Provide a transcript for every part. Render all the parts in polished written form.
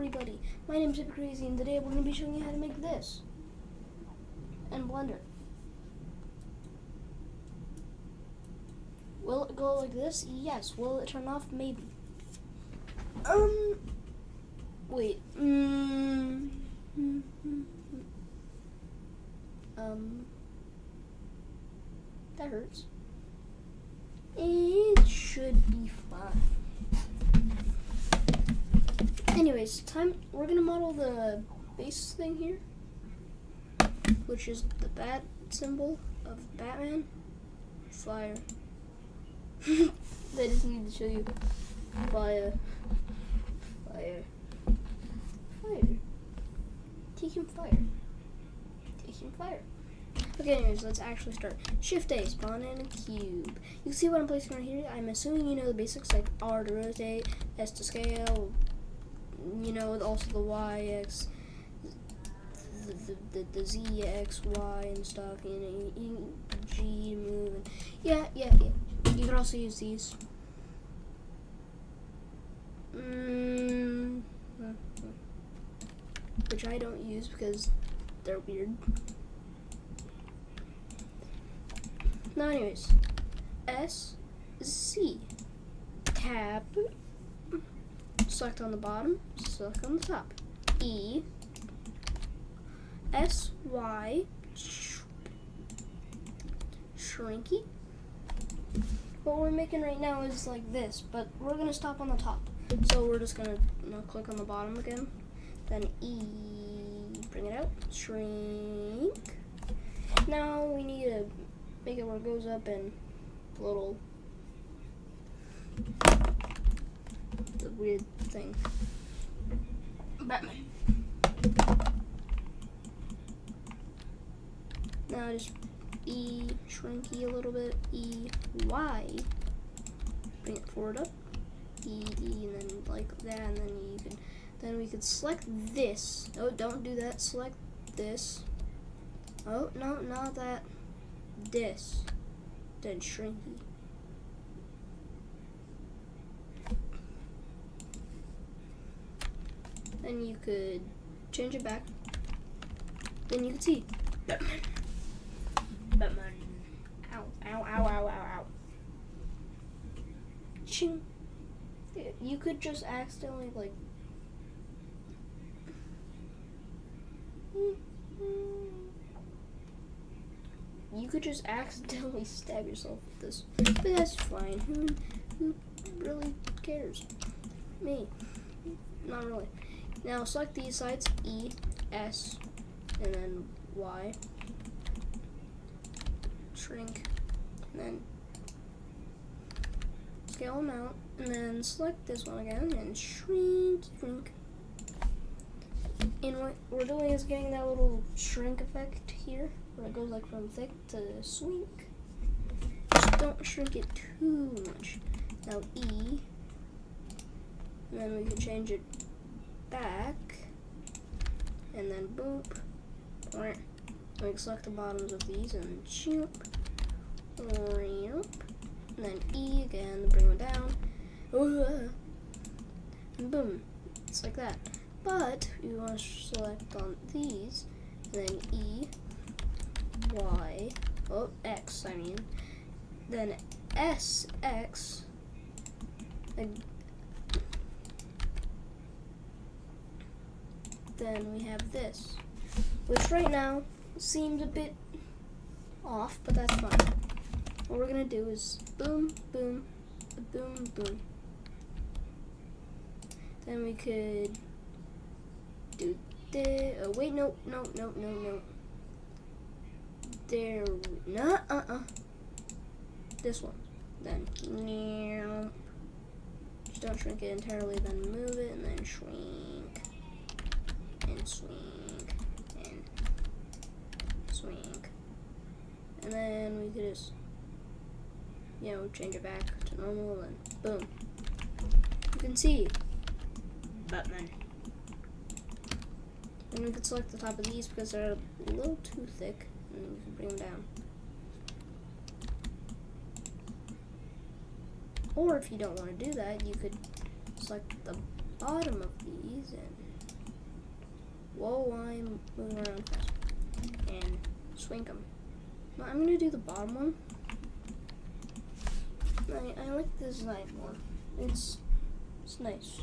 everybody, my name is JPcrazy, and today we're going to be showing you how to make this in Blender. Will it go like this? Yes. Will it turn off? Maybe. Wait. That hurts. It should be fine. Anyways, we're gonna model the base thing here, which is the bat symbol of Batman. Fire. I just need to show you. Fire. Fire. Fire. Taking fire. Taking fire. Okay, anyways, let's actually start. Shift A, spawn in a cube. You see what I'm placing right here? I'm assuming you know the basics like R to rotate, S to scale, you know, also the Y, X, the Z, X, Y, and stuff, you know, G to move, and yeah. You can also use these. Which I don't use because they're weird. Now anyways, S, Z, tab, select on the bottom, select on the top, E, S, Y, shrinky. What we're making right now is like this, but we're gonna stop on the top. So we're just gonna click on the bottom again, then E, bring it out, shrink. Now we need to make it where it goes up in little, the weird thing. Batman. Now just E, shrinky a little bit, E, Y, bring it forward up, E, and then like that, and then we could select this. Oh, don't do that, select this. Oh, no, not that. This, then shrinky. Then you could change it back. Then you can see Batman. Batman. Ow, ow, ow, ow, ow, ow. Ching. You could just accidentally like you could just accidentally stab yourself with this, but that's fine. Who really cares? Me. Not really. Now select these sides, E, S, and then Y. Shrink, and then scale them out, and then select this one again, and shrink. And what we're doing is getting that little shrink effect here, where it goes like from thick to swink. Just don't shrink it too much. Now E, and then we can change it back, and then boop. We can select the bottoms of these and shoop, and then E again, bring them down, and boom. It's like that. But we want to select on these, and then E, Y, X, I mean, then S, X, and then we have this, which right now seems a bit off, but that's fine. What we're gonna do is boom, boom, boom, boom. Then we could do this. Oh, wait, no. There, this one. Then, just don't shrink it entirely, then move it, and then shrink, and swing, and swing. And then we could just, change it back to normal, and boom. You can see Batman. And we could select the top of these because they're a little too thick, and we can bring them down. Or if you don't want to do that, you could select the bottom of these and while I'm moving around fast. And swing them. Now I'm gonna do the bottom one. I like the design more. It's nice.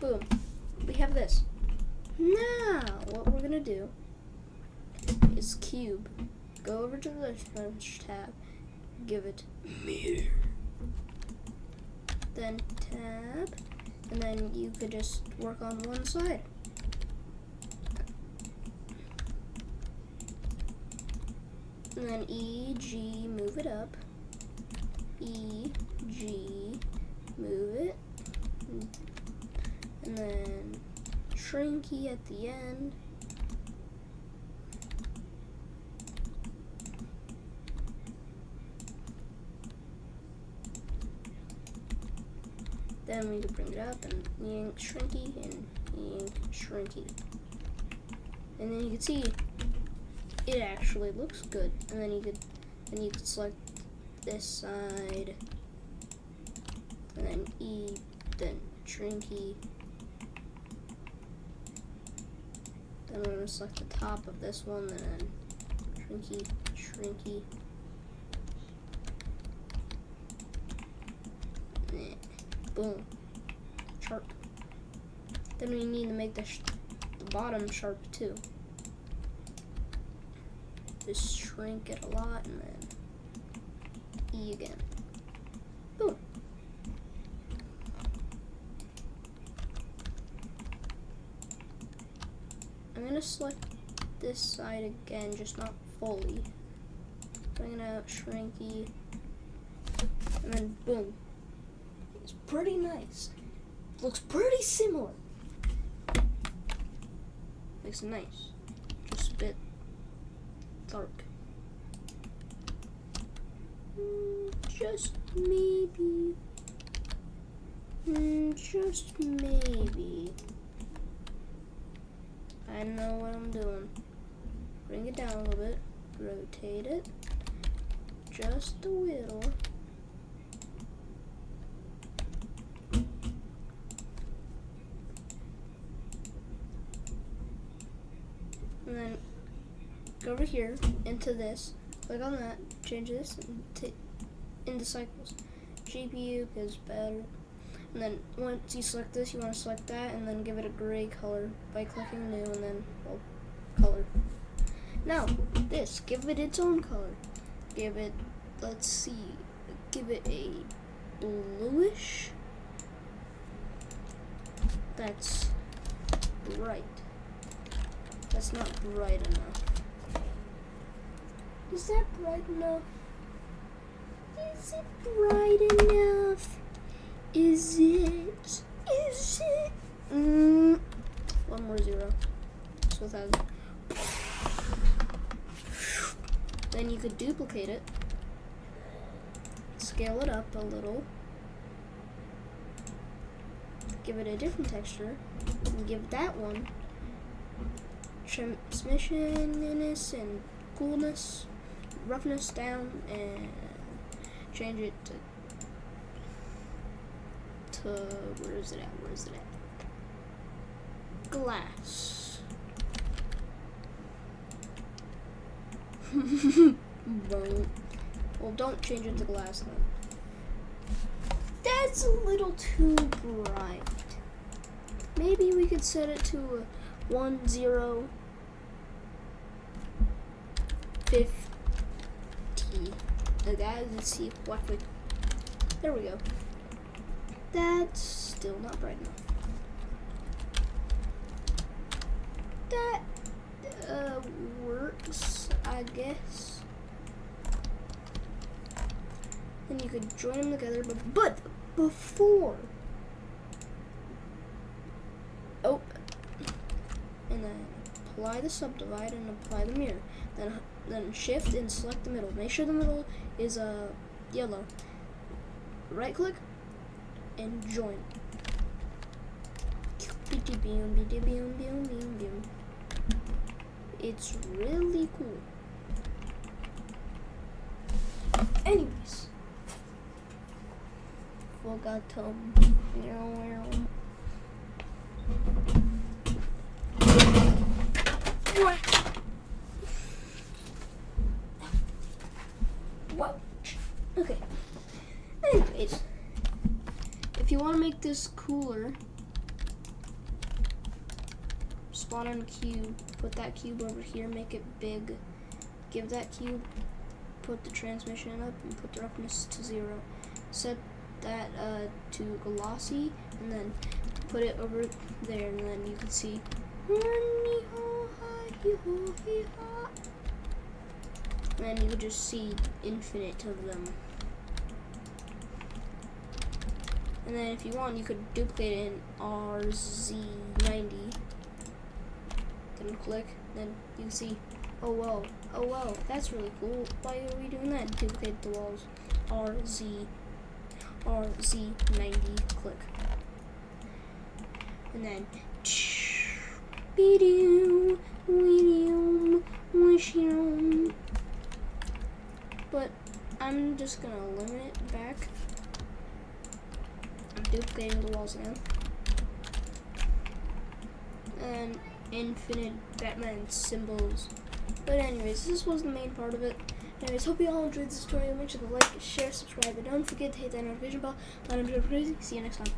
Boom. We have this. Now, what we're gonna do is cube. Go over to the French tab. Give it mirror. Then tab. And then you could just work on one side. And then E, G, move it up. E, G, move it. And then shrinky at the end. Then we could bring it up and yank shrinky and yank shrinky. And then you can see it actually looks good. And then you could select this side. And then E, then shrinky. Then we're gonna select the top of this one, and then shrinky, shrinky. Boom. Sharp. Then we need to make the bottom sharp too. Just shrink it a lot and then E again. Boom. I'm gonna select this side again, just not fully. Bring it out, shrinky, and then boom. It's pretty nice. Looks pretty similar. Looks nice. Just a bit dark. Just maybe. Just maybe. I know what I'm doing. Bring it down a little bit. Rotate it. Just a little. And then go over here into this, click on that, change this into cycles. GPU is better. And then once you select this, you want to select that and then give it a gray color by clicking new and then color. Now this, give it its own color. Give it, let's see, give it a bluish. That's bright. That's not bright enough. Is that bright enough? Is it bright enough? Is it? One more zero. So 1,000. Then you could duplicate it. Scale it up a little. Give it a different texture. And give that one transmissioniness and coolness, roughness down, and change it to where is it at? Glass. Well, don't change it to glass then. That's a little too bright. Maybe we could set it to 1050. Guys, let's see what we. There we go. That's still not bright enough. That works, I guess. Then you could join them together, but before. Oh, and then apply the subdivide and apply the mirror. Then shift and select the middle. Make sure the middle is yellow. Right click and join. It's really cool. Anyways. Forgot to Whoa. Okay. Anyways, if you want to make this cooler, spawn on a cube, put that cube over here, make it big, give that cube, put the transmission up, and put the roughness to 0. Set that to glossy, and then put it over there, and then you can see. And then you just see infinite of them. And then if you want, you could duplicate it in RZ90. Then click, then you can see, oh whoa, that's really cool. Why are we doing that? Duplicate the walls. RZ90, click. And then but I'm just gonna limit it back. I'm duplicating the walls now. And infinite Batman symbols. But anyways, this was the main part of it. Anyways, hope you all enjoyed this tutorial. Make sure to like, share, subscribe, and don't forget to hit that notification bell. I'm JPcrazy. See you next time.